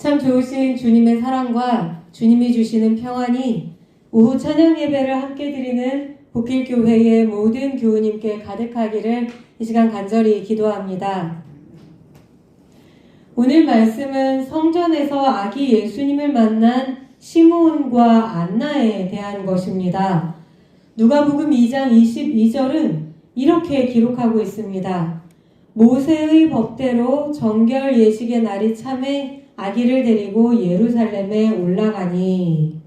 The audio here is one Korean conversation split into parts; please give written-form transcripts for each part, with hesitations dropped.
참 좋으신 주님의 사랑과 주님이 주시는 평안이 오후 찬양 예배를 함께 드리는 복길교회의 모든 교우님께 가득하기를 이 시간 간절히 기도합니다. 오늘 말씀은 성전에서 아기 예수님을 만난 시므온과 안나에 대한 것입니다. 누가복음 2장 22절은 이렇게 기록하고 있습니다. 모세의 법대로 정결 예식의 날이 참에 아기를 데리고 예루살렘에 올라가니,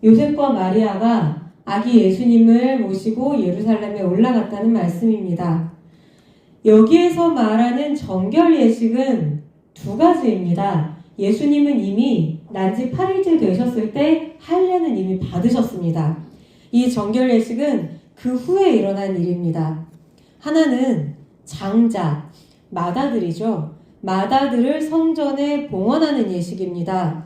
요셉과 마리아가 아기 예수님을 모시고 예루살렘에 올라갔다는 말씀입니다. 여기에서 말하는 정결 예식은 두 가지입니다. 예수님은 이미 난지 8일째 되셨을 때 할례는 이미 받으셨습니다. 이 정결 예식은 그 후에 일어난 일입니다. 하나는 장자, 마다들이죠. 마다들을 성전에 봉헌하는 예식입니다.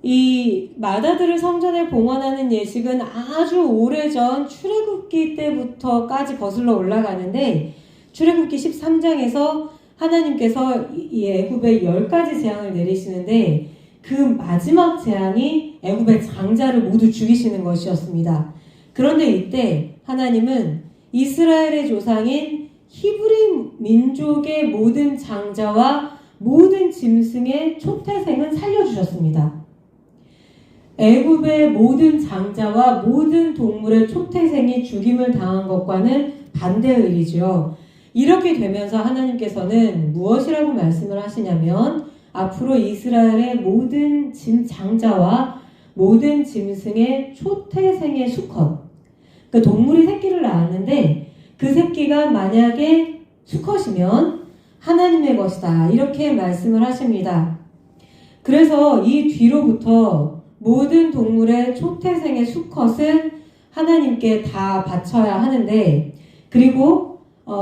이 마다들을 성전에 봉헌하는 예식은 아주 오래전 출애굽기 때부터까지 거슬러 올라가는데, 출애굽기 13장에서 하나님께서 이 애굽에 10가지 재앙을 내리시는데 그 마지막 재앙이 애굽의 장자를 모두 죽이시는 것이었습니다. 그런데 이때 하나님은 이스라엘의 조상인 히브리 민족의 모든 장자와 모든 짐승의 초태생은 살려주셨습니다. 애굽의 모든 장자와 모든 동물의 초태생이 죽임을 당한 것과는 반대의 일이죠. 이렇게 되면서 하나님께서는 무엇이라고 말씀을 하시냐면, 앞으로 이스라엘의 모든 장자와 모든 짐승의 초태생의 수컷, 그 동물이 새끼를 낳았는데 그 새끼가 만약에 수컷이면 하나님의 것이다, 이렇게 말씀을 하십니다. 그래서 이 뒤로부터 모든 동물의 초태생의 수컷은 하나님께 다 바쳐야 하는데, 그리고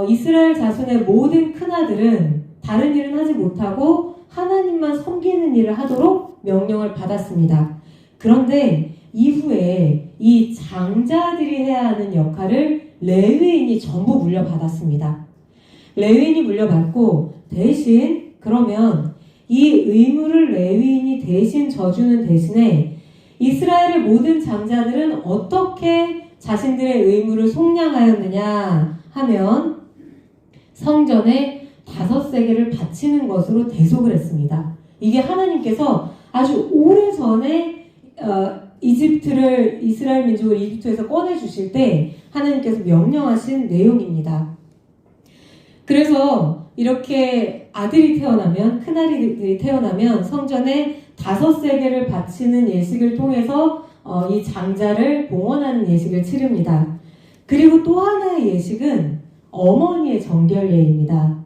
이스라엘 자손의 모든 큰아들은 다른 일은 하지 못하고 하나님만 섬기는 일을 하도록 명령을 받았습니다. 그런데 이후에 이 장자들이 해야 하는 역할을 레위인이 전부 물려받았습니다. 레위인이 물려받고, 대신 그러면 이 의무를 레위인이 대신 져주는 대신에 이스라엘의 모든 장자들은 어떻게 자신들의 의무를 속량하였느냐 하면 성전에 5세겔을 바치는 것으로 대속을 했습니다. 이게 하나님께서 아주 오래전에 이스라엘 민족을 이집트에서 꺼내주실 때 하나님께서 명령하신 내용입니다. 그래서 이렇게 아들이 태어나면, 큰아들이 태어나면 성전에 5세겔을 바치는 예식을 통해서 이 장자를 봉헌하는 예식을 치릅니다. 그리고 또 하나의 예식은 어머니의 정결례입니다.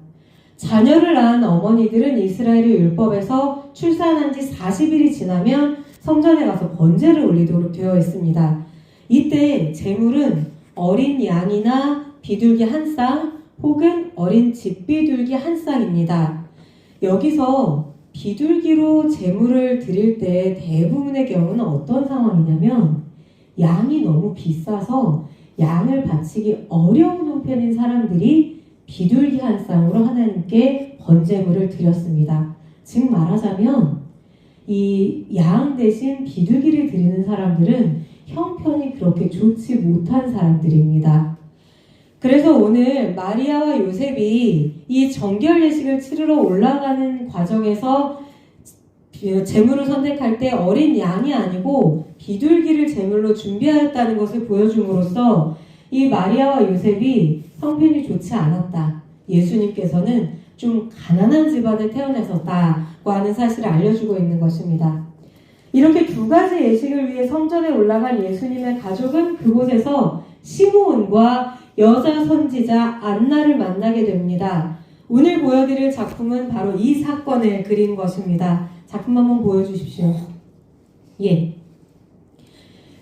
자녀를 낳은 어머니들은 이스라엘의 율법에서 출산한 지 40일이 지나면 성전에 가서 번제를 올리도록 되어 있습니다. 이때 제물은 어린 양이나 비둘기 한 쌍 혹은 어린 집비둘기 한 쌍입니다. 여기서 비둘기로 제물을 드릴 때 대부분의 경우는 어떤 상황이냐면, 양이 너무 비싸서 양을 바치기 어려운 형편인 사람들이 비둘기 한 쌍으로 하나님께 번제물을 드렸습니다. 즉 말하자면 이 양 대신 비둘기를 드리는 사람들은 형편이 그렇게 좋지 못한 사람들입니다. 그래서 오늘 마리아와 요셉이 이 정결 예식을 치르러 올라가는 과정에서 제물을 선택할 때 어린 양이 아니고 비둘기를 제물로 준비하였다는 것을 보여줌으로써 이 마리아와 요셉이 형편이 좋지 않았다, 예수님께서는 좀 가난한 집안에 태어나셨다고 하는 사실을 알려주고 있는 것입니다. 이렇게 두 가지 예식을 위해 성전에 올라간 예수님의 가족은 그곳에서 시므온과 여자 선지자 안나를 만나게 됩니다. 오늘 보여드릴 작품은 바로 이 사건을 그린 것입니다. 작품 한번 보여주십시오. 예.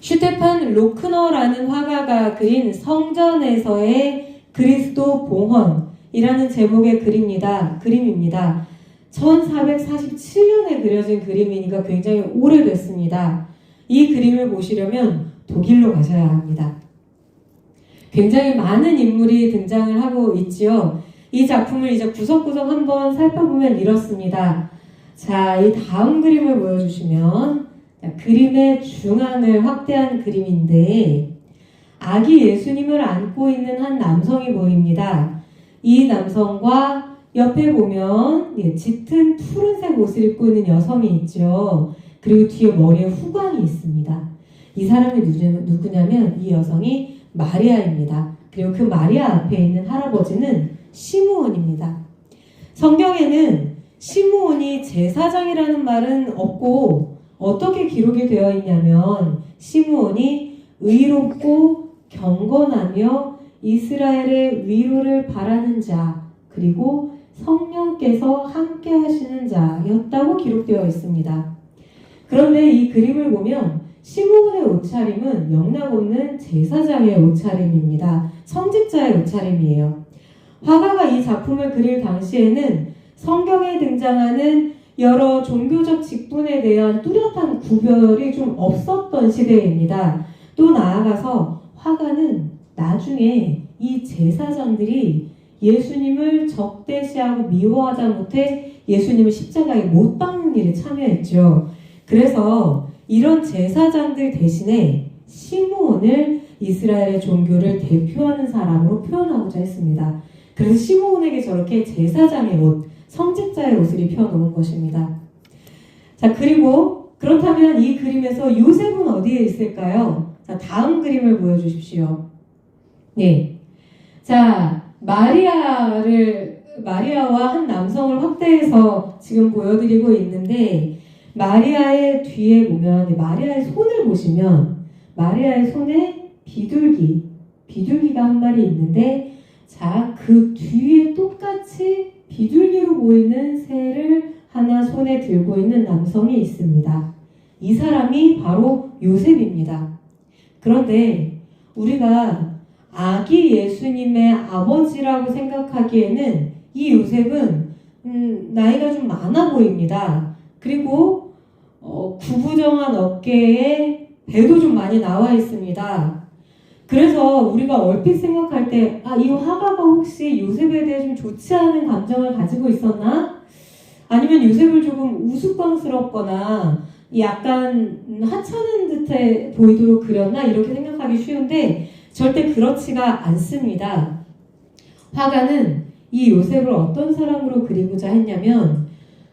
슈테판 로크너라는 화가가 그린 성전에서의 그리스도 봉헌이라는 제목의 그림입니다. 1447년에 그려진 그림이니까 굉장히 오래됐습니다. 이 그림을 보시려면 독일로 가셔야 합니다. 굉장히 많은 인물이 등장을 하고 있지요. 이 작품을 이제 구석구석 한번 살펴보면 이렇습니다. 자, 이 다음 그림을 보여주시면, 자, 그림의 중앙을 확대한 그림인데, 아기 예수님을 안고 있는 한 남성이 보입니다. 이 남성과 옆에 보면 짙은 푸른색 옷을 입고 있는 여성이 있죠. 그리고 뒤에 머리에 후광이 있습니다. 이 사람이 누구냐면 이 여성이 마리아입니다. 그리고 그 마리아 앞에 있는 할아버지는 시므온입니다. 성경에는 시므온이 제사장이라는 말은 없고 어떻게 기록이 되어 있냐면 시므온이 의롭고 경건하며 이스라엘의 위로를 바라는 자 그리고 성령께서 함께 하시는 자였다고 기록되어 있습니다. 그런데 이 그림을 보면 시므온의 옷차림은 영락없는 제사장의 옷차림입니다. 성직자의 옷차림이에요. 화가가 이 작품을 그릴 당시에는 성경에 등장하는 여러 종교적 직분에 대한 뚜렷한 구별이 좀 없었던 시대입니다. 또 나아가서 화가는 나중에 이 제사장들이 예수님을 적대시하고 미워하다 못해 예수님을 십자가에 못 박는 일에 참여했죠. 그래서 이런 제사장들 대신에 시므온을 이스라엘의 종교를 대표하는 사람으로 표현하고자 했습니다. 그래서 시므온에게 저렇게 제사장의 옷, 성직자의 옷을 입혀놓은 것입니다. 자, 그리고 그렇다면 이 그림에서 요셉은 어디에 있을까요? 자, 다음 그림을 보여주십시오. 네. 자, 마리아와 한 남성을 확대해서 지금 보여드리고 있는데, 마리아의 뒤에 보면, 마리아의 손을 보시면, 마리아의 손에 비둘기가 한 마리 있는데, 자, 그 뒤에 똑같이 비둘기로 보이는 새를 하나 손에 들고 있는 남성이 있습니다. 이 사람이 바로 요셉입니다. 그런데 우리가 아기 예수님의 아버지라고 생각하기에는 이 요셉은 나이가 좀 많아 보입니다. 그리고 구부정한 어깨에 배도 좀 많이 나와 있습니다. 그래서 우리가 얼핏 생각할 때 이 화가가 혹시 요셉에 대해 좀 좋지 않은 감정을 가지고 있었나? 아니면 요셉을 조금 우스꽝스럽거나 약간 하찮은 듯해 보이도록 그렸나? 이렇게 생각하기 쉬운데 절대 그렇지가 않습니다. 화가는 이 요셉을 어떤 사람으로 그리고자 했냐면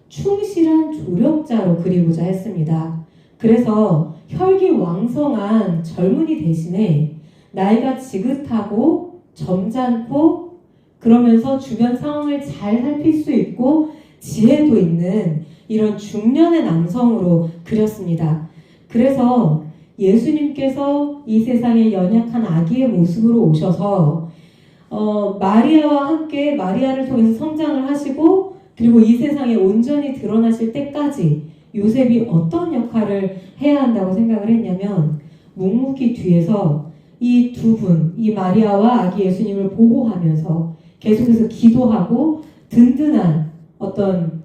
충실한 조력자로 그리고자 했습니다. 그래서 혈기왕성한 젊은이 대신에 나이가 지긋하고 점잖고 그러면서 주변 상황을 잘 살필 수 있고 지혜도 있는 이런 중년의 남성으로 그렸습니다. 그래서 예수님께서 이 세상에 연약한 아기의 모습으로 오셔서 마리아와 함께 마리아를 통해서 성장을 하시고 그리고 이 세상에 온전히 드러나실 때까지 요셉이 어떤 역할을 해야 한다고 생각을 했냐면 묵묵히 뒤에서 이 두 분, 이 마리아와 아기 예수님을 보호하면서 계속해서 기도하고 든든한 어떤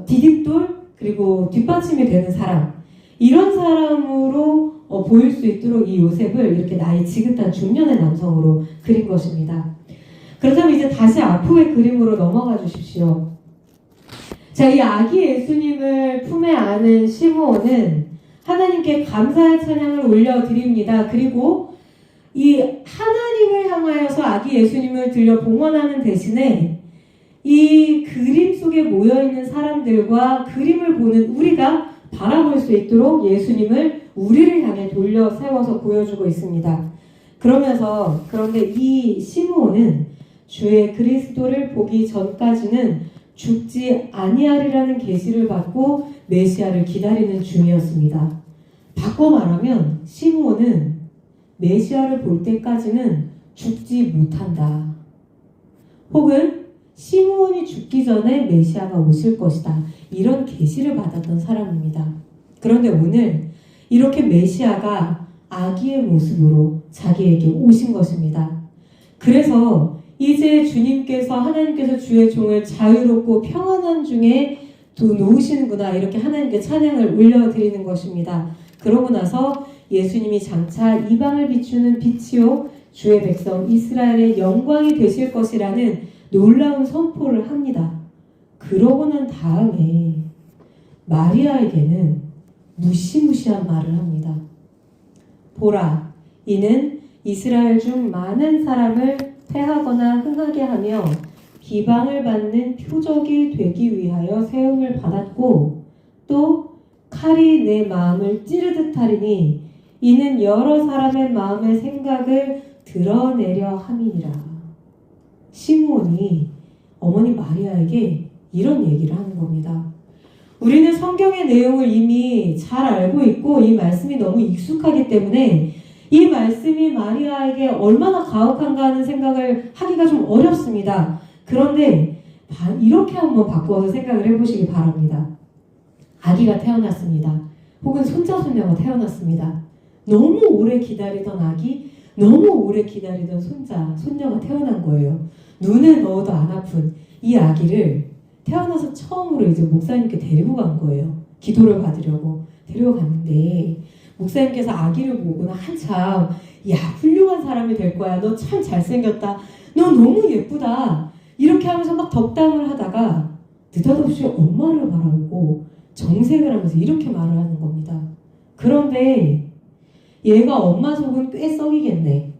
디딤돌 그리고 뒷받침이 되는 사람 이런 사람으로 보일 수 있도록 이 요셉을 이렇게 나이 지긋한 중년의 남성으로 그린 것입니다. 그렇다면 이제 다시 앞으로의 그림으로 넘어가 주십시오. 자, 이 아기 예수님을 품에 안은 시므온은 하나님께 감사의 찬양을 올려드립니다. 그리고 이 하나님을 향하여서 아기 예수님을 들려 봉헌하는 대신에 이 그림 속에 모여있는 사람들과 그림을 보는 우리가 바라볼 수 있도록 예수님을 우리를 향해 돌려 세워서 보여주고 있습니다. 그런데 이 시므온은 주의 그리스도를 보기 전까지는 죽지 아니하리라는 계시를 받고 메시아를 기다리는 중이었습니다. 바꿔 말하면 시므온은 메시아를 볼 때까지는 죽지 못한다. 혹은 시므온이 죽기 전에 메시아가 오실 것이다. 이런 계시를 받았던 사람입니다. 그런데 오늘 이렇게 메시아가 아기의 모습으로 자기에게 오신 것입니다. 그래서 이제 하나님께서 주의 종을 자유롭고 평안한 중에 놓으시는구나 이렇게 하나님께 찬양을 올려드리는 것입니다. 그러고 나서 예수님이 장차 이방을 비추는 빛이요 주의 백성 이스라엘의 영광이 되실 것이라는 놀라운 선포를 합니다. 그러고 난 다음에 마리아에게는 무시무시한 말을 합니다. 보라, 이는 이스라엘 중 많은 사람을 패하거나 흥하게 하며 비방을 받는 표적이 되기 위하여 세움을 받았고 또 칼이 내 마음을 찌르듯 하리니 이는 여러 사람의 마음의 생각을 드러내려 함이니라. 시므온이 어머니 마리아에게 이런 얘기를 하는 겁니다. 우리는 성경의 내용을 이미 잘 알고 있고 이 말씀이 너무 익숙하기 때문에 이 말씀이 마리아에게 얼마나 가혹한가 하는 생각을 하기가 좀 어렵습니다. 그런데 이렇게 한번 바꿔서 생각을 해보시기 바랍니다. 아기가 태어났습니다. 혹은 손자, 손녀가 태어났습니다. 너무 오래 기다리던 아기, 너무 오래 기다리던 손자, 손녀가 태어난 거예요. 눈에 넣어도 안 아픈 이 아기를 태어나서 처음으로 이제 목사님께 데리고 간 거예요. 기도를 받으려고 데리고 갔는데 목사님께서 아기를 보고는 한참 야, 훌륭한 사람이 될 거야. 너 참 잘생겼다. 너 너무 예쁘다. 이렇게 하면서 막 덕담을 하다가 느닷없이 엄마를 바라보고 정색을 하면서 이렇게 말을 하는 겁니다. 그런데 얘가 엄마 속은 꽤 썩이겠네.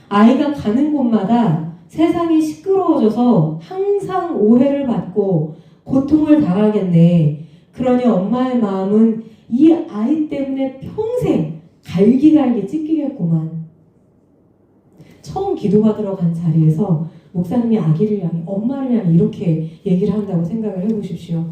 아이가 가는 곳마다 세상이 시끄러워져서 항상 오해를 받고 고통을 당하겠네. 그러니 엄마의 마음은 이 아이 때문에 평생 갈기갈기 찢기겠구만. 처음 기도받으러 간 자리에서 목사님이 아기를 향해, 엄마를 향해 이렇게 얘기를 한다고 생각을 해보십시오.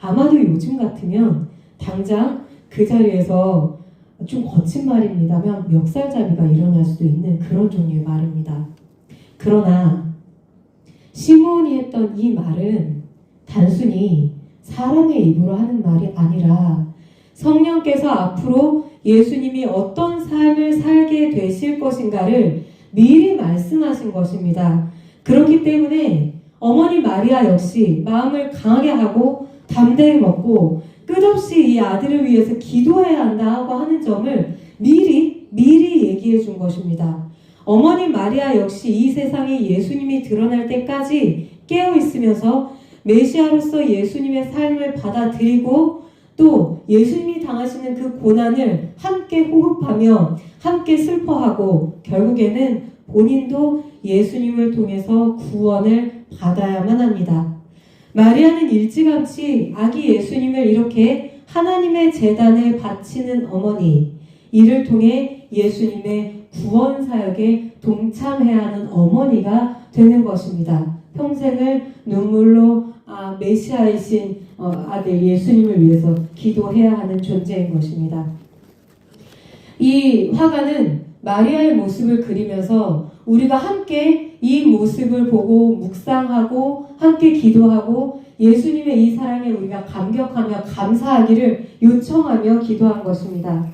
아마도 요즘 같으면 당장 그 자리에서 좀 거친 말입니다만 멱살잡이가 일어날 수도 있는 그런 종류의 말입니다. 그러나 시므온이 했던 이 말은 단순히 사람의 입으로 하는 말이 아니라 성령께서 앞으로 예수님이 어떤 삶을 살게 되실 것인가를 미리 말씀하신 것입니다. 그렇기 때문에 어머니 마리아 역시 마음을 강하게 하고 담대히 먹고 끝없이 이 아들을 위해서 기도해야 한다고 하는 점을 미리 얘기해 준 것입니다. 어머니 마리아 역시 이 세상에 예수님이 드러날 때까지 깨어 있으면서 메시아로서 예수님의 삶을 받아들이고 또 예수님이 당하시는 그 고난을 함께 호흡하며 함께 슬퍼하고 결국에는 본인도 예수님을 통해서 구원을 받아야만 합니다. 마리아는 일찌감치 아기 예수님을 이렇게 하나님의 제단에 바치는 어머니, 이를 통해 예수님의 구원 사역에 동참해야 하는 어머니가 되는 것입니다. 평생을 눈물로 메시아이신 아들 예수님을 위해서 기도해야 하는 존재인 것입니다. 이 화가는 마리아의 모습을 그리면서 우리가 함께 이 모습을 보고 묵상하고 함께 기도하고 예수님의 이 사랑에 우리가 감격하며 감사하기를 요청하며 기도한 것입니다.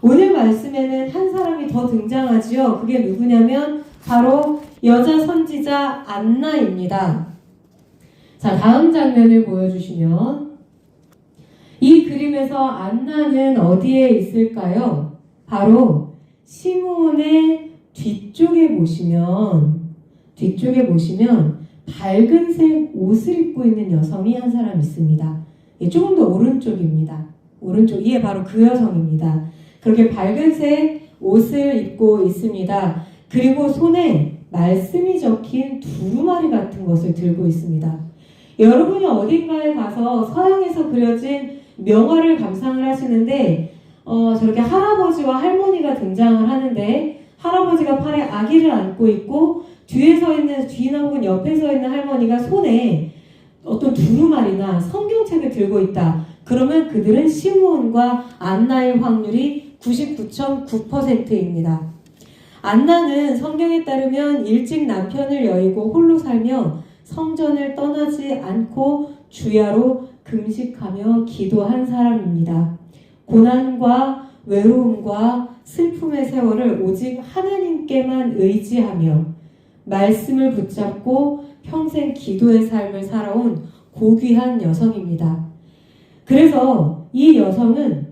오늘 말씀에는 한 사람이 더 등장하지요. 그게 누구냐면 바로 여자 선지자 안나입니다. 자, 다음 장면을 보여주시면 이 그림에서 안나는 어디에 있을까요? 바로 시므온의 뒤쪽에 보시면 밝은색 옷을 입고 있는 여성이 한 사람 있습니다. 조금 더 오른쪽입니다. 오른쪽, 이게 바로 그 여성입니다. 그렇게 밝은색 옷을 입고 있습니다. 그리고 손에 말씀이 적힌 두루마리 같은 것을 들고 있습니다. 여러분이 어딘가에 가서 서양에서 그려진 명화를 감상을 하시는데 저렇게 할아버지와 할머니가 등장을 하는데 할아버지가 팔에 아기를 안고 있고 뒤나 혹은 옆에 서 있는 할머니가 손에 어떤 두루마리나 성경책을 들고 있다. 그러면 그들은 시므온과 안나일 확률이 99.9%입니다. 안나는 성경에 따르면 일찍 남편을 여의고 홀로 살며 성전을 떠나지 않고 주야로 금식하며 기도한 사람입니다. 고난과 외로움과 슬픔의 세월을 오직 하나님께만 의지하며 말씀을 붙잡고 평생 기도의 삶을 살아온 고귀한 여성입니다. 그래서 이 여성은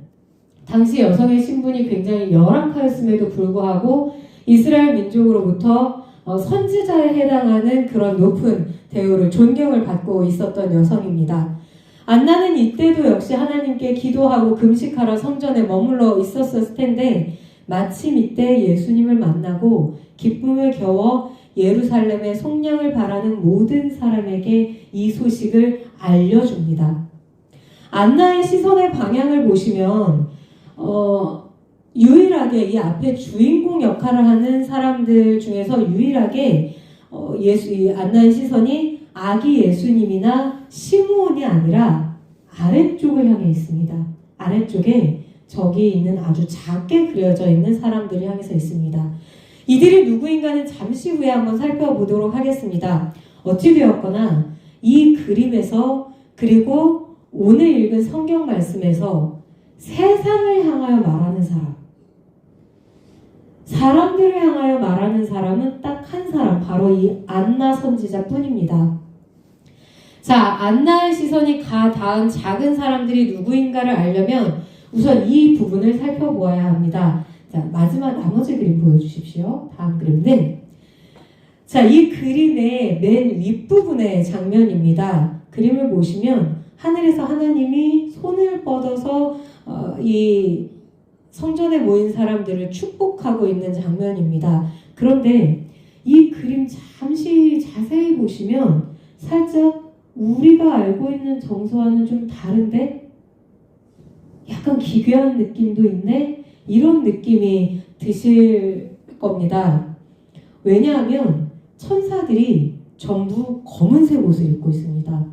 당시 여성의 신분이 굉장히 열악하였음에도 불구하고 이스라엘 민족으로부터 선지자에 해당하는 그런 높은 대우를, 존경을 받고 있었던 여성입니다. 안나는 이때도 역시 하나님께 기도하고 금식하러 성전에 머물러 있었을 텐데 마침 이때 예수님을 만나고 기쁨을 겨워 예루살렘의 속량을 바라는 모든 사람에게 이 소식을 알려줍니다. 안나의 시선의 방향을 보시면 유일하게 이 앞에 주인공 역할을 하는 사람들 중에서 유일하게 안나의 시선이 아기 예수님이나 시므온이 아니라 아래쪽을 향해 있습니다. 아래쪽에 저기 있는 아주 작게 그려져 있는 사람들을 향해서 있습니다. 이들이 누구인가는 잠시 후에 한번 살펴보도록 하겠습니다. 어찌되었거나 이 그림에서 그리고 오늘 읽은 성경 말씀에서 세상을 향하여 말하는 사람, 사람들을 향하여 말하는 사람은 딱 한 사람, 바로 이 안나 선지자 뿐입니다. 자, 안나의 시선이 닿은 작은 사람들이 누구인가를 알려면 우선 이 부분을 살펴보아야 합니다. 자, 마지막 나머지 그림 보여주십시오. 다음 그림은 자, 이 그림의 맨 윗부분의 장면입니다. 그림을 보시면 하늘에서 하나님이 손을 뻗어서 이 성전에 모인 사람들을 축복하고 있는 장면입니다. 그런데 이 그림 잠시 자세히 보시면 살짝 우리가 알고 있는 정서와는 좀 다른데 약간 기괴한 느낌도 있네? 이런 느낌이 드실 겁니다. 왜냐하면 천사들이 전부 검은색 옷을 입고 있습니다.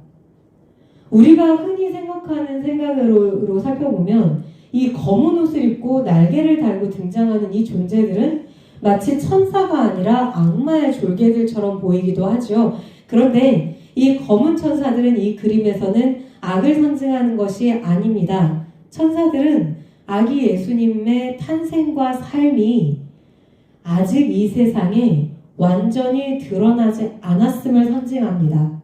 우리가 흔히 생각하는 생각으로 살펴보면 이 검은 옷을 입고 날개를 달고 등장하는 이 존재들은 마치 천사가 아니라 악마의 졸개들처럼 보이기도 하죠. 그런데 이 검은 천사들은 이 그림에서는 악을 상징하는 것이 아닙니다. 천사들은 아기 예수님의 탄생과 삶이 아직 이 세상에 완전히 드러나지 않았음을 상징합니다.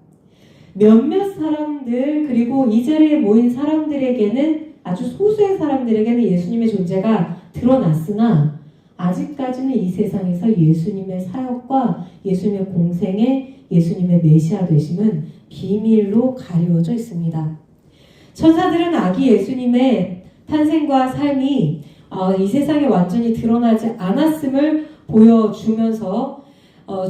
몇몇 사람들 그리고 이 자리에 모인 사람들에게는 아주 소수의 사람들에게는 예수님의 존재가 드러났으나 아직까지는 이 세상에서 예수님의 사역과 예수님의 공생에 예수님의 메시아 되심은 비밀로 가리워져 있습니다. 천사들은 아기 예수님의 탄생과 삶이 이 세상에 완전히 드러나지 않았음을 보여주면서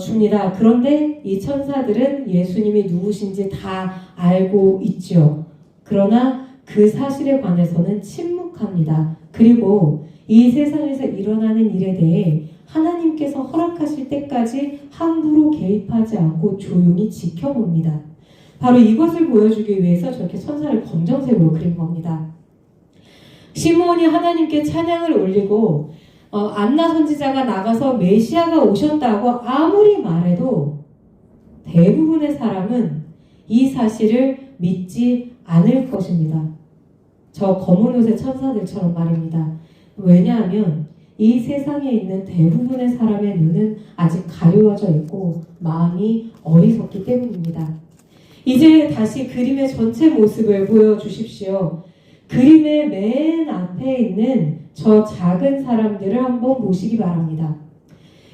줍니다. 그런데 이 천사들은 예수님이 누구신지 다 알고 있죠. 그러나 그 사실에 관해서는 침묵합니다. 그리고 이 세상에서 일어나는 일에 대해 하나님께서 허락하실 때까지 함부로 개입하지 않고 조용히 지켜봅니다. 바로 이것을 보여주기 위해서 저렇게 천사를 검정색으로 그린 겁니다. 시므온이 하나님께 찬양을 올리고 안나 선지자가 나가서 메시아가 오셨다고 아무리 말해도 대부분의 사람은 이 사실을 믿지 않을 것입니다. 저 검은 옷의 천사들처럼 말입니다. 왜냐하면 이 세상에 있는 대부분의 사람의 눈은 아직 가려워져 있고 마음이 어리석기 때문입니다. 이제 다시 그림의 전체 모습을 보여주십시오. 그림의 맨 앞에 있는 저 작은 사람들을 한번 보시기 바랍니다.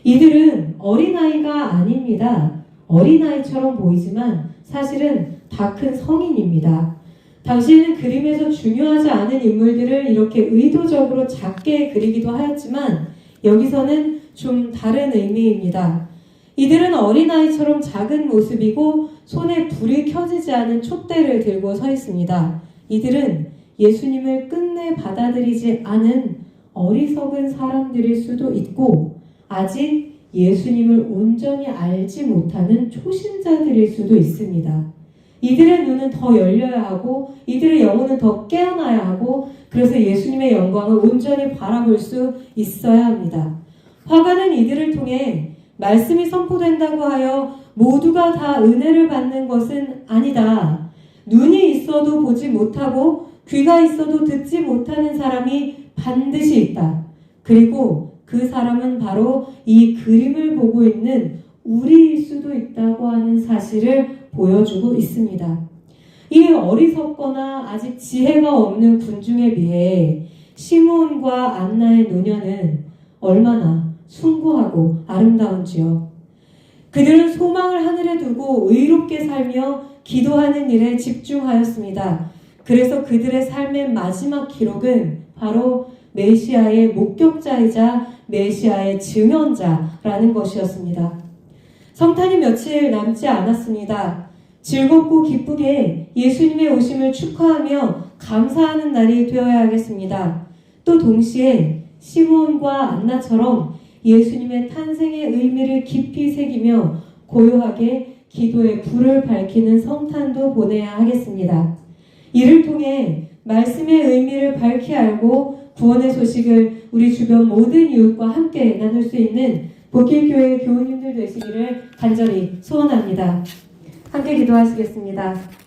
이들은 어린아이가 아닙니다. 어린아이처럼 보이지만 사실은 다 큰 성인입니다. 당시에는 그림에서 중요하지 않은 인물들을 이렇게 의도적으로 작게 그리기도 하였지만 여기서는 좀 다른 의미입니다. 이들은 어린아이처럼 작은 모습이고 손에 불이 켜지지 않은 촛대를 들고 서 있습니다. 이들은 예수님을 끝내 받아들이지 않은 어리석은 사람들일 수도 있고 아직 예수님을 온전히 알지 못하는 초신자들일 수도 있습니다. 이들의 눈은 더 열려야 하고 이들의 영혼은 더 깨어나야 하고 그래서 예수님의 영광을 온전히 바라볼 수 있어야 합니다. 화가는 이들을 통해 말씀이 선포된다고 하여 모두가 다 은혜를 받는 것은 아니다. 눈이 있어도 보지 못하고 귀가 있어도 듣지 못하는 사람이 반드시 있다. 그리고 그 사람은 바로 이 그림을 보고 있는 우리일 수도 있다고 하는 사실을 보여주고 있습니다. 이 어리석거나 아직 지혜가 없는 군중에 비해 시므온과 안나의 노년은 얼마나 숭고하고 아름다운지요. 그들은 소망을 하늘에 두고 의롭게 살며 기도하는 일에 집중하였습니다. 그래서 그들의 삶의 마지막 기록은 바로 메시아의 목격자이자 메시아의 증언자라는 것이었습니다. 성탄이 며칠 남지 않았습니다. 즐겁고 기쁘게 예수님의 오심을 축하하며 감사하는 날이 되어야 하겠습니다. 또 동시에 시므온과 안나처럼 예수님의 탄생의 의미를 깊이 새기며 고요하게 기도의 불을 밝히는 성탄도 보내야 하겠습니다. 이를 통해 말씀의 의미를 밝히 알고 구원의 소식을 우리 주변 모든 이웃과 함께 나눌 수 있는 복길교회 교우님들 되시기를 간절히 소원합니다. 함께 기도하시겠습니다.